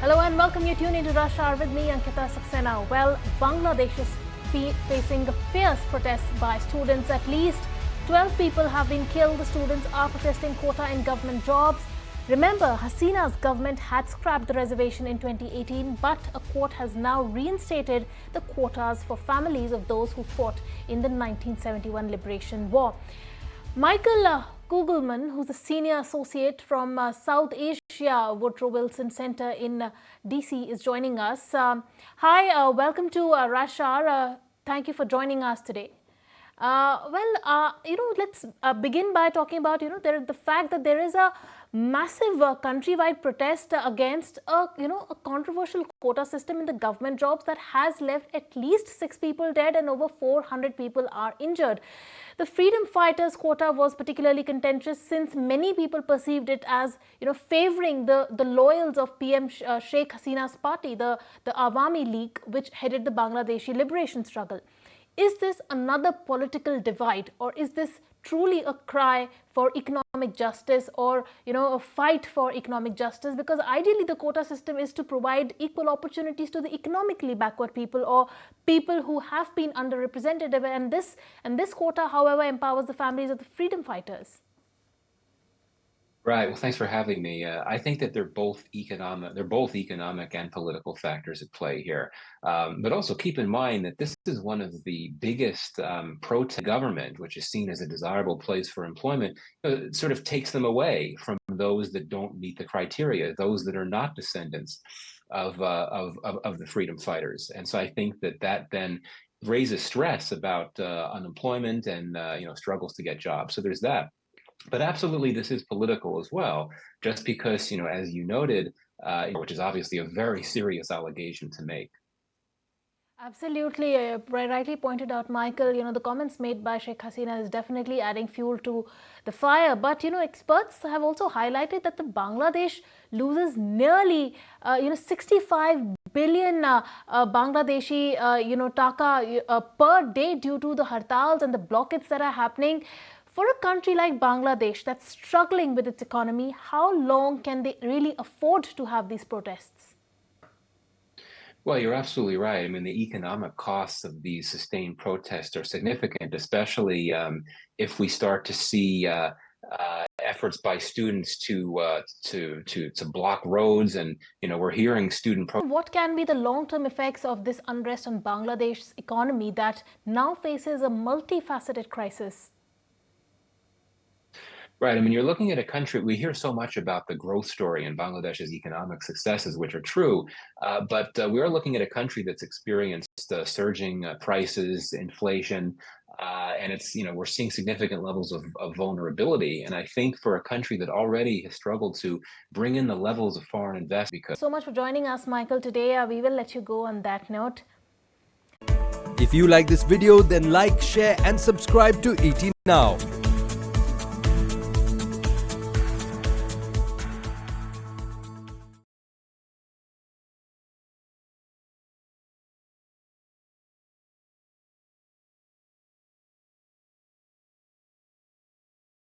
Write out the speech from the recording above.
Hello and welcome. You tune into Rush Hour with me, Sheikh Hasina. Well, Bangladesh is facing fierce protests by students. At least 12 people have been killed. The students are protesting quota in government jobs. Remember, Hasina's government had scrapped the reservation in 2018, but a court has now reinstated the quotas for families of those who fought in the 1971 Liberation War. Michael Kugelman, who's a senior associate from South Asia Woodrow Wilson Center in DC, is joining us. Hi, welcome to Rush Hour. Thank you for joining us today. Let's begin by talking about, the fact that there is a massive countrywide protest against a controversial quota system in the government jobs that has left at least 6 people dead and over 400 people are injured. The freedom fighters quota was particularly contentious since many people perceived it as, favoring the loyals of PM Sheikh Hasina's party, the Awami League, which headed the Bangladeshi liberation struggle. Is this another political divide, or is this truly a cry for economic justice, or a fight for economic justice? Because ideally the quota system is to provide equal opportunities to the economically backward people or people who have been underrepresented, and this quota, however, empowers the families of the freedom fighters. Right. Well, thanks for having me. I think that they're both economic and political factors at play here. But also keep in mind that this is one of the biggest protest government, which is seen as a desirable place for employment. It sort of takes them away from those that don't meet the criteria, those that are not descendants of the freedom fighters. And so I think that then raises stress about unemployment and struggles to get jobs. So there's that. But absolutely, this is political as well, just because, as you noted, which is obviously a very serious allegation to make. Absolutely, rightly pointed out, Michael. The comments made by Sheikh Hasina is definitely adding fuel to the fire. But, experts have also highlighted that the Bangladesh loses nearly, 65 billion Bangladeshi, taka per day due to the hartals and the blockades that are happening. For a country like Bangladesh that's struggling with its economy, how long can they really afford to have these protests? Well, you're absolutely right. I mean, the economic costs of these sustained protests are significant, especially if we start to see efforts by students to block roads, and we're hearing student protests. What can be the long-term effects of this unrest on Bangladesh's economy that now faces a multifaceted crisis? Right. I mean, you're looking at a country, we hear so much about the growth story and Bangladesh's economic successes, which are true, but we are looking at a country that's experienced surging prices, inflation, and it's, we're seeing significant levels of vulnerability. And I think for a country that already has struggled to bring in the levels of foreign investment. Because so much for joining us, Michael, today. We will let you go on that note. If you like this video, then like, share and subscribe to ET Now.